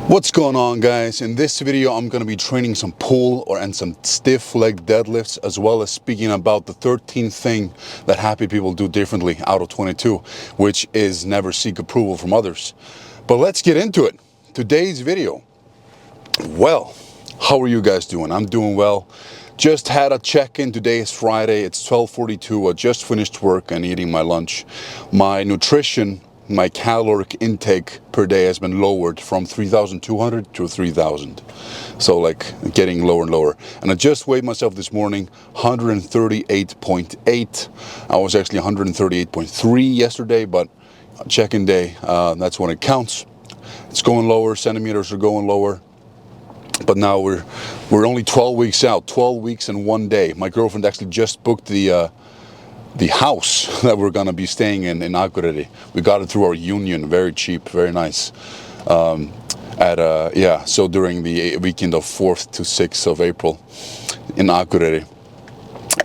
What's going on, guys? In this video I'm going to be training some pull and some stiff leg deadlifts, as well as speaking about the 13th thing that happy people do differently out of 22, which is never seek approval from others. But let's get into it. Today's video. Well, how are you guys doing? I'm doing well. Just had a check-in. Today is Friday. It's 12:42. I just finished work and eating my lunch. My nutrition, my caloric intake per day has been lowered from 3,200 to 3,000. So like getting lower and lower. And I just weighed myself this morning, 138.8. I was actually 138.3 yesterday, but check-in day, that's when it counts. It's going lower, centimeters are going lower. But now we're only 12 weeks out, 12 weeks and 1 day. My girlfriend actually just booked the house that we're gonna be staying in Akureyri. We got it through our union, very cheap, very nice. So during the weekend of 4th to 6th of April in Akureyri,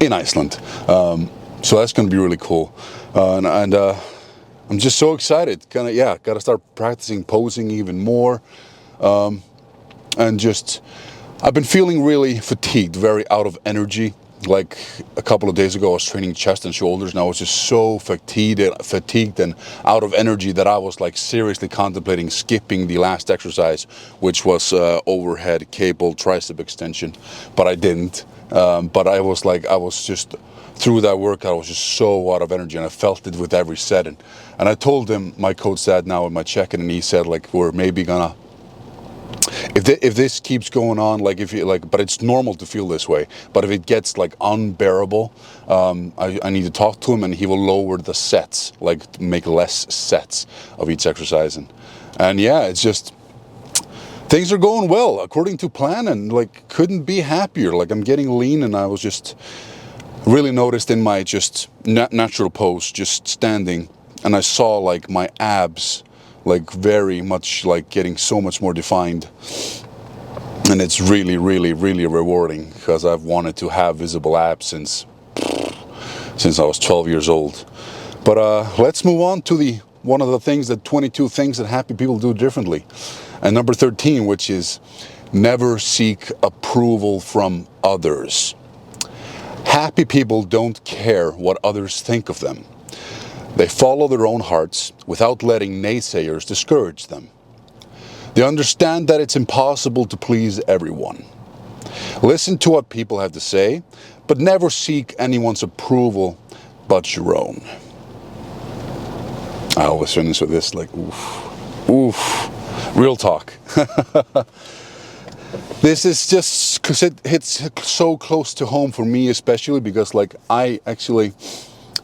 in Iceland. So that's gonna be really cool. And I'm just so excited. Gotta start practicing posing even more. And just, I've been feeling really fatigued, very out of energy. Like a couple of days ago I was training chest and shoulders, and I was just so fatigued and out of energy that I was like seriously contemplating skipping the last exercise, which was overhead cable tricep extension, but I didn't. But I was just, through that workout I was just so out of energy, and I felt it with every set. And I told him, my coach said now in my check-in, and he said like, we're maybe gonna, if this keeps going on, like if you like, but it's normal to feel this way, but if it gets like unbearable, I need to talk to him, and he will lower the sets, like make less sets of each exercise. And yeah, it's just, things are going well according to plan, and like couldn't be happier. Like I'm getting lean, and I was just really noticed in my just natural pose, just standing, and I saw like my abs like very much like getting so much more defined, and it's really rewarding, because I've wanted to have visible abs since I was 12 years old. But let's move on to the one of the things, that 22 things that happy people do differently, and number 13, which is never seek approval from others. Happy people don't care what others think of them. They follow their own hearts without letting naysayers discourage them. They understand that it's impossible to please everyone. Listen to what people have to say, but never seek anyone's approval but your own. I always finish with this, like, oof, real talk. This is just because it hits so close to home for me, especially because like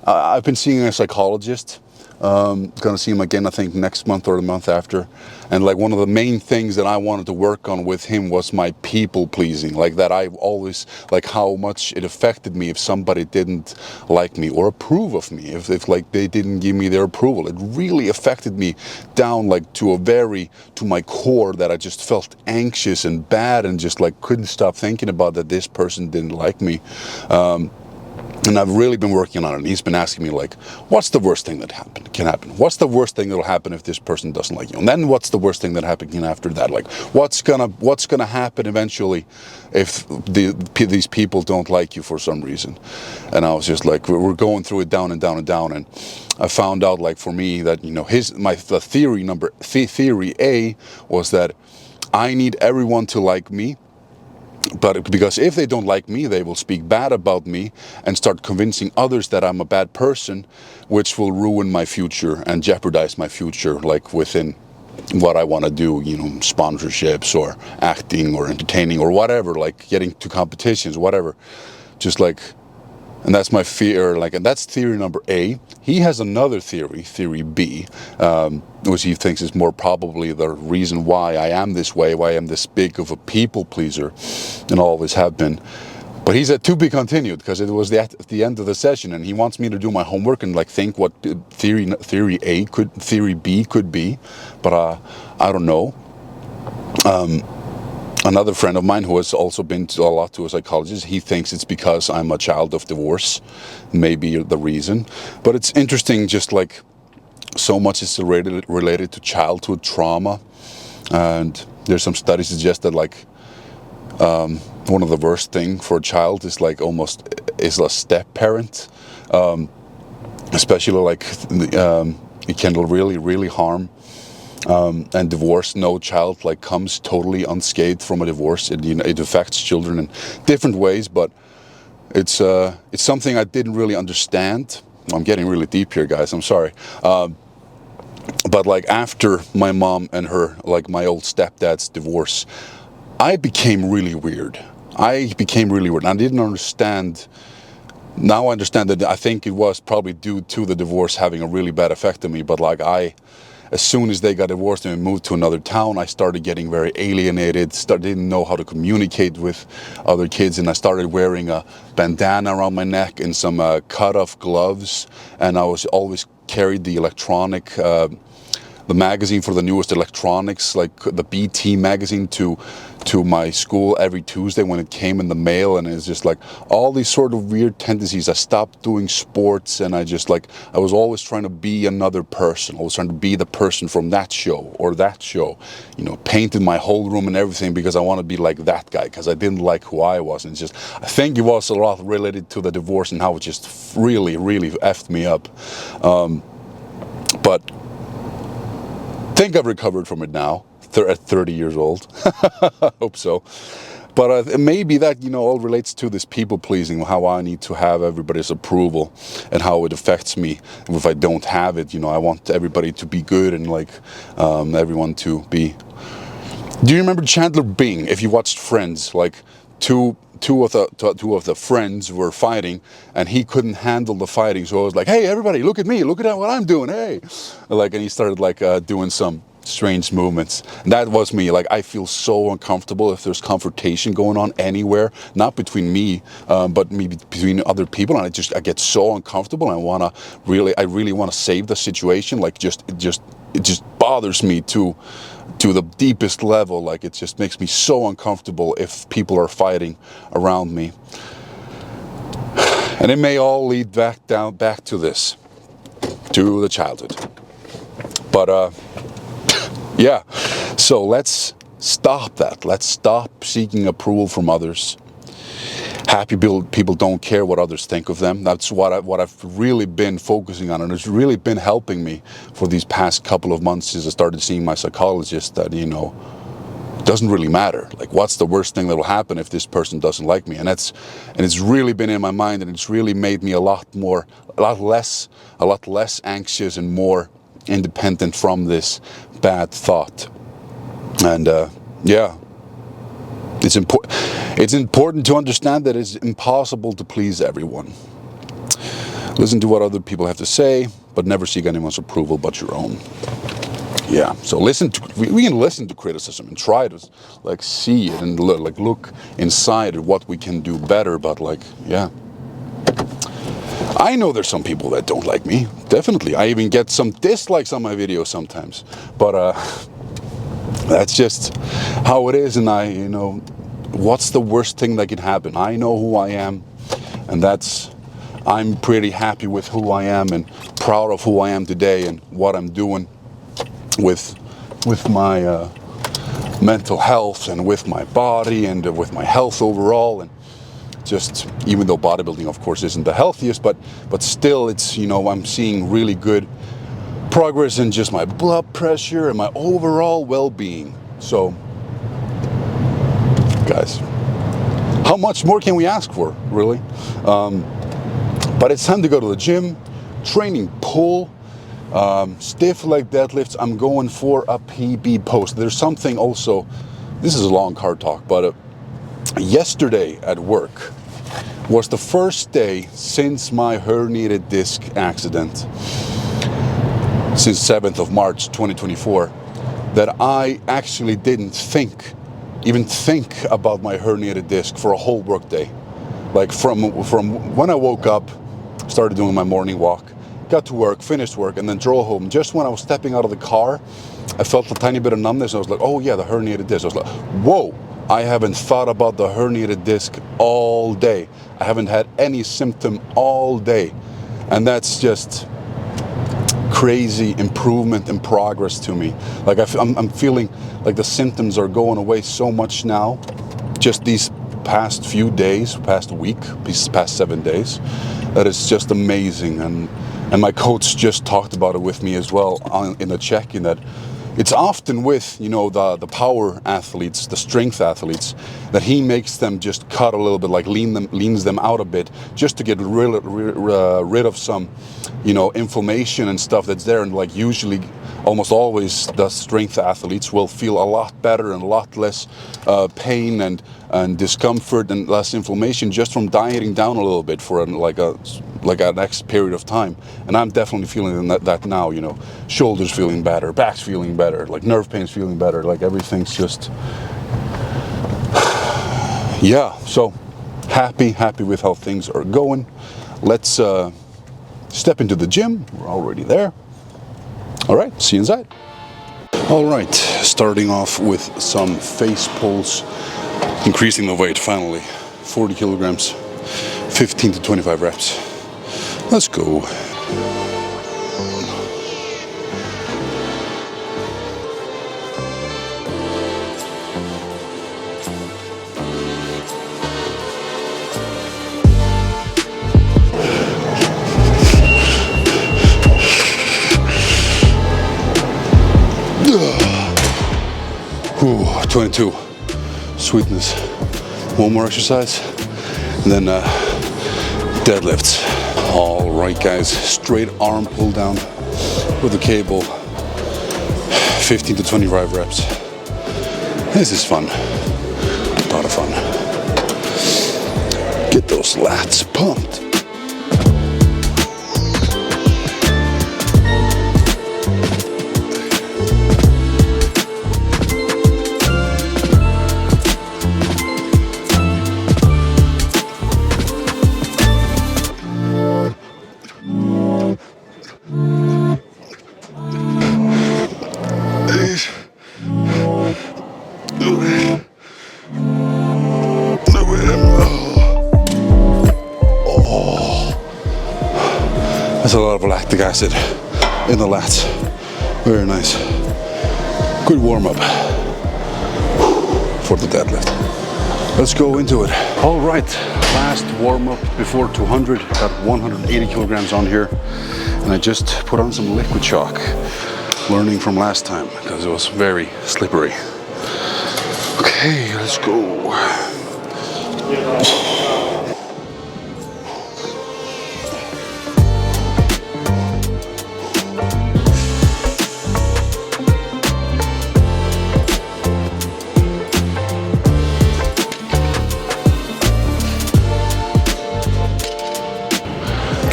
I've been seeing a psychologist. Gonna see him again, I think next month or the month after. And like one of the main things that I wanted to work on with him was my people pleasing. Like that I always, like how much it affected me if somebody didn't like me or approve of me. If like they didn't give me their approval. It really affected me down like to my core, that I just felt anxious and bad, and just like couldn't stop thinking about that this person didn't like me. And I've really been working on it, and he's been asking me like, what's the worst thing that can happen? What's the worst thing that'll happen if this person doesn't like you? And then what's the worst thing that happens after that? Like, what's gonna happen eventually if these people don't like you for some reason? And I was just like, we're going through it down and down and down. And I found out, like, for me, that, you know, theory A was that I need everyone to like me. But because if they don't like me, they will speak bad about me and start convincing others that I'm a bad person, which will ruin my future and jeopardize my future, like within what I want to do, you know, sponsorships or acting or entertaining or whatever, like getting to competitions, whatever. Just like, and that's my fear, like, and that's theory number A. He has another theory, theory B, which he thinks is more probably the reason why I am this way, why I'm this big of a people pleaser, and always have been. But he said to be continued, because it was at the end of the session, and he wants me to do my homework and like think what theory B could be, but I don't know. Another friend of mine who has also been a lot to a psychologist, he thinks it's because I'm a child of divorce, maybe the reason. But it's interesting, just like so much is related to childhood trauma, And there's some studies suggest that like one of the worst thing for a child is like almost is a step parent, especially like it can really harm. And divorce, no child like comes totally unscathed from a divorce. It affects children in different ways, but it's something I didn't really understand. I'm getting really deep here, guys. I'm sorry. But like after my mom and her, like my old stepdad's divorce, I became really weird. And I didn't understand. Now I understand that I think it was probably due to the divorce having a really bad effect on me. But like as soon as they got divorced and moved to another town, I started getting very alienated, didn't know how to communicate with other kids, and I started wearing a bandana around my neck and some cut-off gloves, and I was always carried the electronic, the magazine for the newest electronics, like the BT magazine to my school every Tuesday when it came in the mail, and it's just like all these sort of weird tendencies. I stopped doing sports, and I was always trying to be another person. I was trying to be the person from that show or that show, painted my whole room and everything because I want to be like that guy, because I didn't like who I was. And I think it was a lot related to the divorce and how it just really effed me up. But I think I've recovered from it now at 30 years old. I hope so. But maybe that, all relates to this people pleasing, how I need to have everybody's approval and how it affects me. If I don't have it, I want everybody to be good and like everyone to be. Do you remember Chandler Bing? If you watched Friends, like two of the friends were fighting and he couldn't handle the fighting, so I was like, hey everybody, look at me, look at what I'm doing, hey, and he started doing some strange movements. And that was me. Like, I feel so uncomfortable if there's confrontation going on anywhere, not between me but maybe between other people, and I get so uncomfortable, and I really want to save the situation. Like, it just bothers me to the deepest level. Like, it just makes me so uncomfortable if people are fighting around me. And it may all lead back to this, to the childhood. But yeah, so let's stop that. Let's stop seeking approval from others. Happy people don't care what others think of them. That's what I've really been focusing on, and it's really been helping me for these past couple of months since I started seeing my psychologist, that it doesn't really matter. Like, what's the worst thing that will happen if this person doesn't like me? And it's really been in my mind, and it's really made me a lot less anxious and more independent from this bad thought. And yeah, it's important to understand that it's impossible to please everyone. Listen to what other people have to say, but never seek anyone's approval but your own. Yeah, so we can listen to criticism and try to see it and look inside at what we can do better, but yeah, I know there's some people that don't like me, definitely. I even get some dislikes on my videos sometimes, but that's just how it is. And what's the worst thing that can happen? I know who I am, and I'm pretty happy with who I am and proud of who I am today and what I'm doing with my mental health and with my body and with my health overall. And just, even though bodybuilding of course isn't the healthiest, but still, it's, I'm seeing really good progress in just my blood pressure and my overall well-being. So guys, how much more can we ask for, really? But it's time to go to the gym, training pull, stiff leg deadlifts. I'm going for a PB post. There's something also, this is a long car talk, but yesterday at work was the first day since my herniated disc accident, since 7th of March 2024, that I actually didn't even think about my herniated disc for a whole work day. Like, from when I woke up, started doing my morning walk, got to work, finished work, and then drove home. Just when I was stepping out of the car, I felt a tiny bit of numbness. I was like, oh yeah, the herniated disc. I was like, whoa, I haven't thought about the herniated disc all day. I haven't had any symptom all day. And that's just crazy improvement and progress to me. Like I'm feeling like the symptoms are going away so much now, just these past few days, past week, these past 7 days, that is just amazing. And my coach just talked about it with me as well in the check-in, that it's often with, you know, the power athletes, the strength athletes, that he makes them just cut a little bit, like leans them out a bit, just to get rid of some, you know, inflammation and stuff that's there. And like usually, almost always, the strength athletes will feel a lot better and a lot less pain and discomfort and less inflammation just from dieting down a little bit for a next period of time. And I'm definitely feeling that now, you know, shoulders feeling better, back's feeling better, like nerve pain's feeling better, like everything's just, yeah. So happy with how things are going. Let's step into the gym. We're already there. All right, see you inside. All right, starting off with some face pulls, increasing the weight finally, 40 kilograms, 15 to 25 reps. Let's go. Ooh, 22. Sweetness. One more exercise, and then deadlifts. All right, guys, straight arm pull down with the cable, 15 to 25 reps. This is fun, a lot of fun. Get those lats pumped. That's a lot of lactic acid in the lats. Very nice. Good warm up for the deadlift. Let's go into it. All right, last warm up before 200. Got 180 kilograms on here, and I just put on some liquid chalk, learning from last time because it was very slippery. Okay, let's go.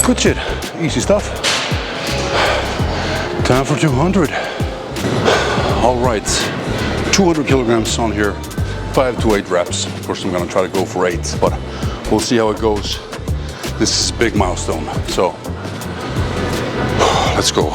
Good shit, easy stuff. Time for 200. All right, 200 kilograms on here, 5 to 8 reps. Of course, I'm gonna try to go for 8, but we'll see how it goes. This is a big milestone, so let's go.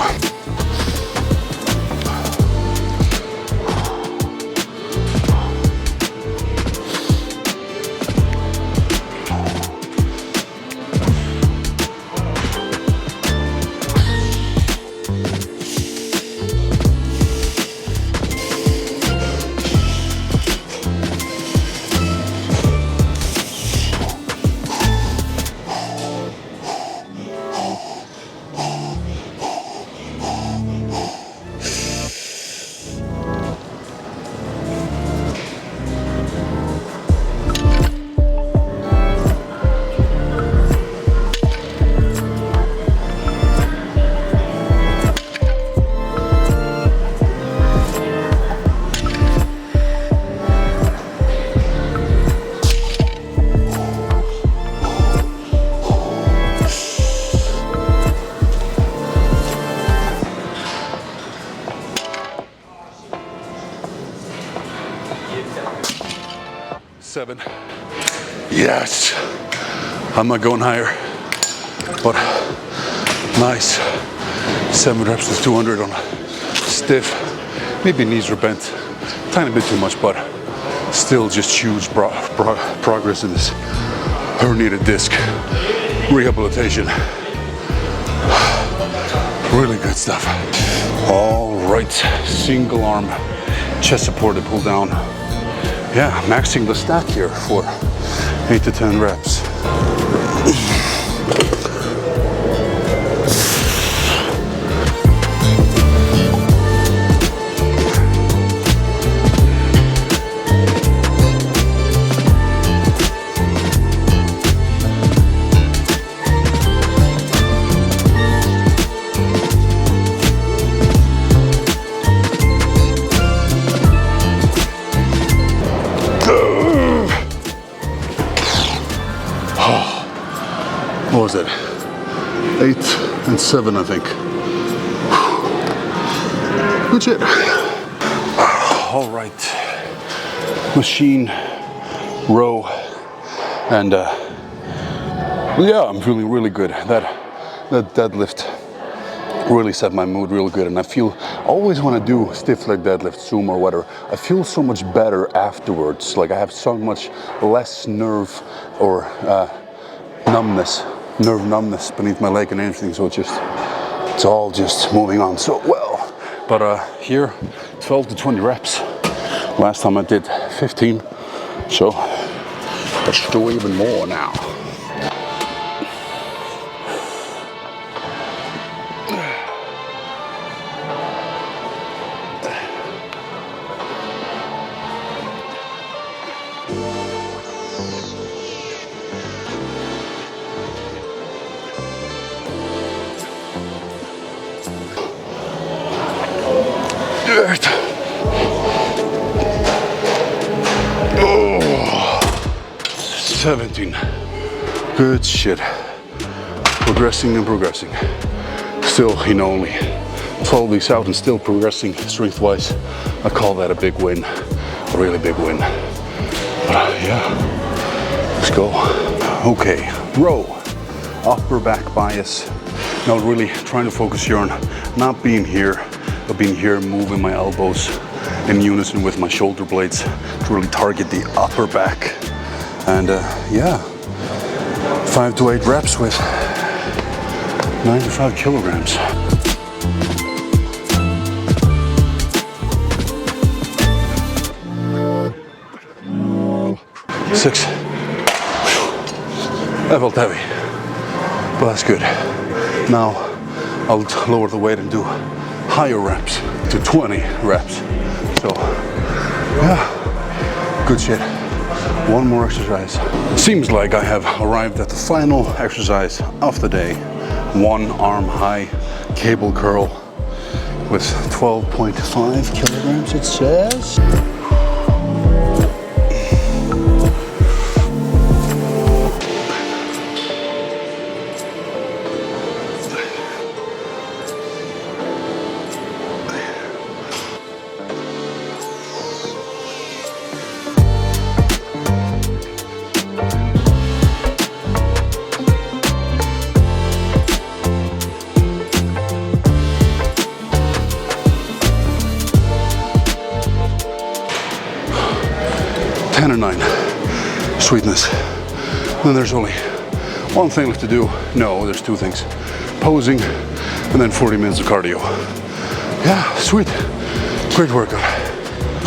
Seven. Yes. I'm not going higher, but nice. 7 reps with 200 on stiff. Maybe knees are bent, tiny bit too much, but still just huge progress in this herniated disc rehabilitation. Really good stuff. All right, single arm chest supported pull down. Yeah, maxing the stack here for 8 to 10 reps. What was it? 8 and 7, I think. Good shit. All right. Machine, row, and yeah, I'm feeling really good. That deadlift really set my mood real good, and I feel always when I do stiff leg deadlift, sumo or whatever, I feel so much better afterwards. Like I have so much less nerve or nerve numbness beneath my leg and everything, so it's all just moving on so well. But here, 12 to 20 reps. Last time I did 15, so let's do even more now. Oh, 17. Good shit. Progressing and progressing. Still, only 12 weeks out and still progressing strength-wise. I call that a big win, a really big win. Yeah, let's go. Okay, row, upper back bias. Now really trying to focus here on not being here, but being here, moving my elbows in unison with my shoulder blades to really target the upper back. And yeah, 5 to 8 reps with 95 kilograms. Six. That felt heavy, but that's good. Now I'll lower the weight and do higher reps to 20 reps. So yeah, good shit. One more exercise. Seems like I have arrived at the final exercise of the day. One arm high cable curl with 12.5 kilograms, it says. And 9, sweetness. Then there's only one thing left to do. No, there's 2 things. Posing and then 40 minutes of cardio. Yeah, sweet. Great workout.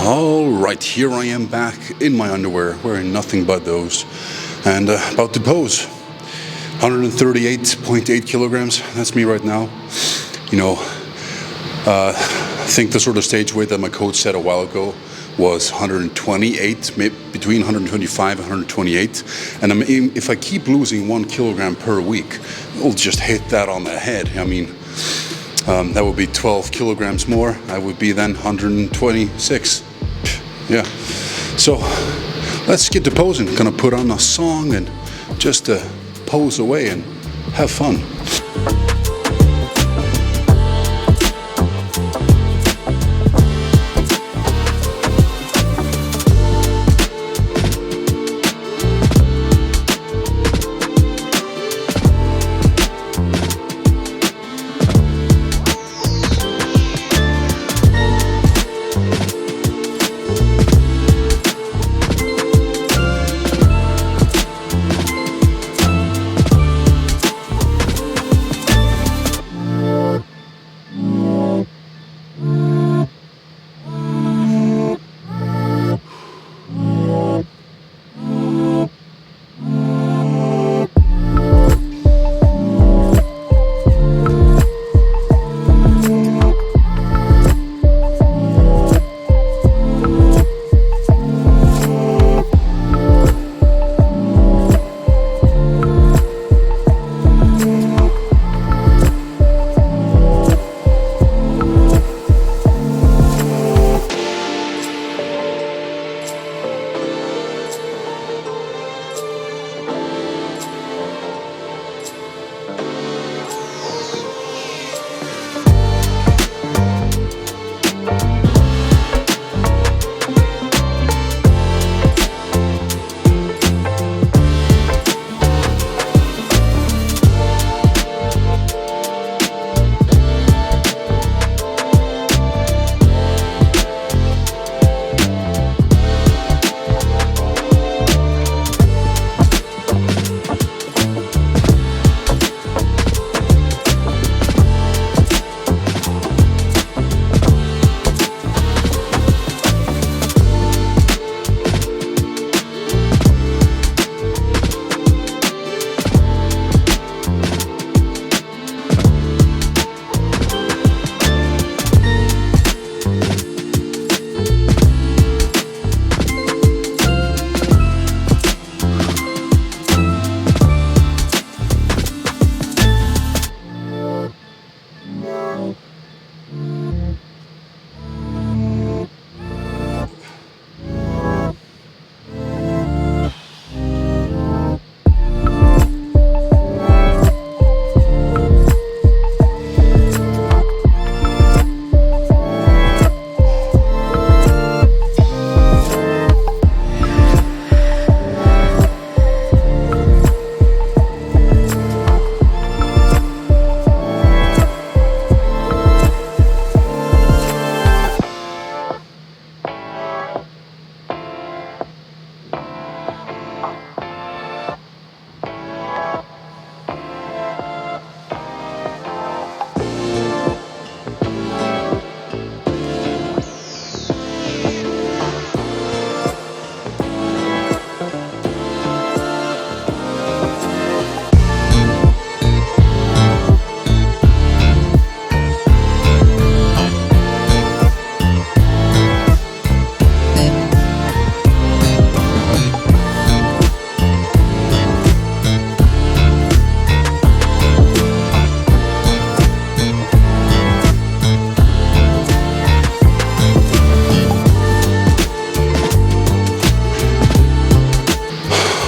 All right, here I am back in my underwear, wearing nothing but those, and about to pose. 138.8 kilograms, that's me right now. I think the sort of stage weight that my coach said a while ago was 128, between 125 and 128. And I mean, if I keep losing 1 kilogram per week, it'll just hit that on the head. I mean, that would be 12 kilograms more. I would be then 126. Yeah. So let's get to posing. Gonna put on a song and just pose away and have fun.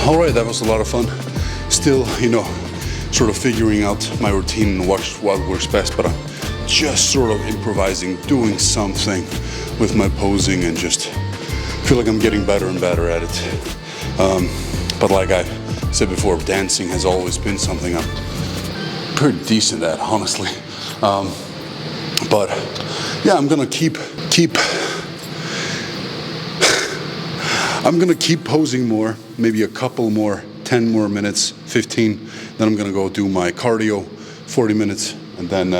All right, that was a lot of fun. Still, you know, sort of figuring out my routine and what works best, but I'm just sort of improvising, doing something with my posing, and just feel like I'm getting better and better at it. But like I said before, dancing has always been something I'm pretty decent at, honestly. But yeah, I'm gonna keep posing more, maybe a couple more, 10 more minutes, 15. Then I'm gonna go do my cardio, 40 minutes, and then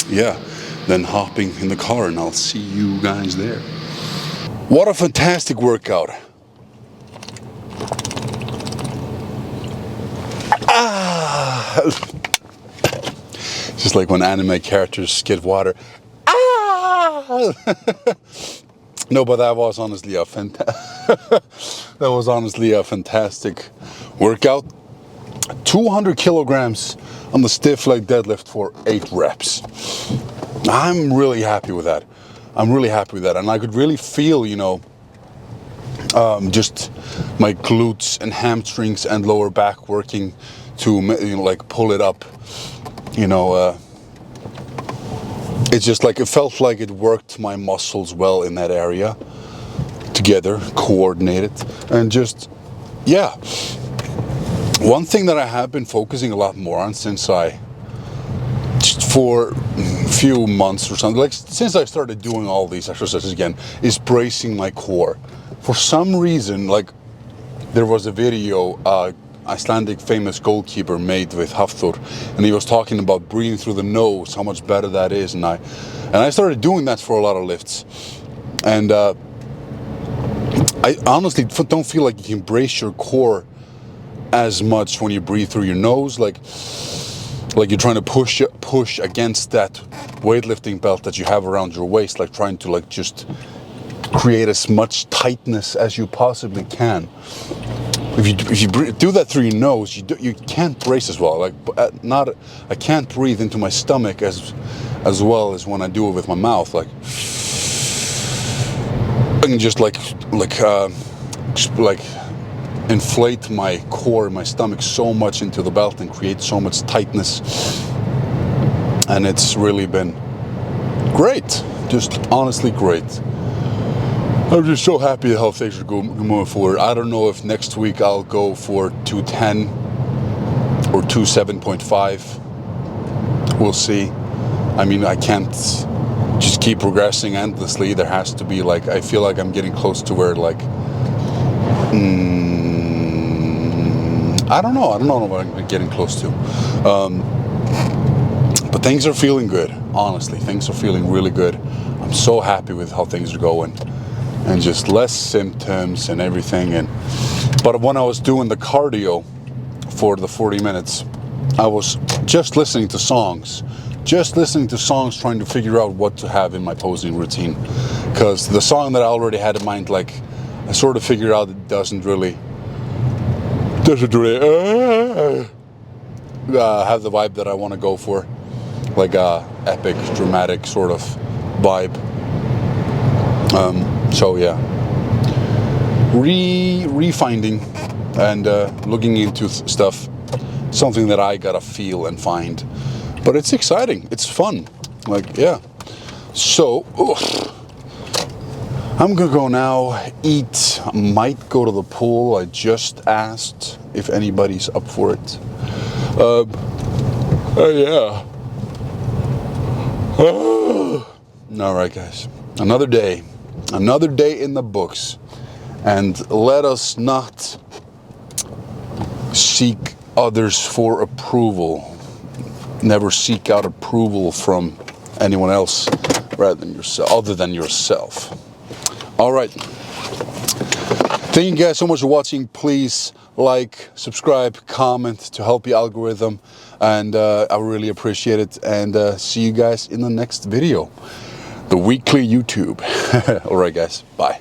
yeah, then hopping in the car, and I'll see you guys there. What a fantastic workout. Just like when anime characters get water. No, but that was honestly a fantastic workout. 200 kilograms on the stiff leg deadlift for 8 reps. I'm really happy with that. And I could really feel, you know, just my glutes and hamstrings and lower back working to, you know, like pull it up. You know, it's just like it felt like it worked my muscles well in that area together, coordinated, and just, yeah. One thing that I have been focusing a lot more on since for a few months or something, like since I started doing all these exercises again, is bracing my core. For some reason, like there was a video Icelandic famous goalkeeper made with Hafþór, and he was talking about breathing through the nose, how much better that is, and I started doing that for a lot of lifts, and I honestly don't feel like you can brace your core as much when you breathe through your nose, like you're trying to push against that weightlifting belt that you have around your waist, like trying to like just create as much tightness as you possibly can. If you do that through your nose, you can't brace as well. Like I can't breathe into my stomach as well as when I do it with my mouth. Like I can just like inflate my core, my stomach so much into the belt and create so much tightness, and it's really been great. Just honestly great. I'm just so happy how things are moving forward. I don't know if next week I'll go for 210 or 27.5. We'll see. I mean, I can't just keep progressing endlessly. There has to be like, I feel like I'm getting close to where like, I don't know what I'm getting close to. But things are feeling good, honestly. Things are feeling really good. I'm so happy with how things are going. And just less symptoms and everything. But when I was doing the cardio for the 40 minutes, I was just listening to songs, trying to figure out what to have in my posing routine. Because the song that I already had in mind, like, I sort of figured out it doesn't really have the vibe that I want to go for. Like a epic, dramatic sort of vibe. So yeah, refinding and looking into stuff, something that I gotta feel and find, but it's exciting, it's fun, like, yeah. So I'm gonna go now, eat, might go to the pool. I just asked if anybody's up for it. Yeah. All right, guys, another day in the books, and let us not seek others for approval. Never seek out approval from anyone else other than yourself. All right. Thank you guys so much for watching. Please like, subscribe, comment to help the algorithm, and I really appreciate it. And see you guys in the next video. The weekly YouTube. All right, guys. Bye.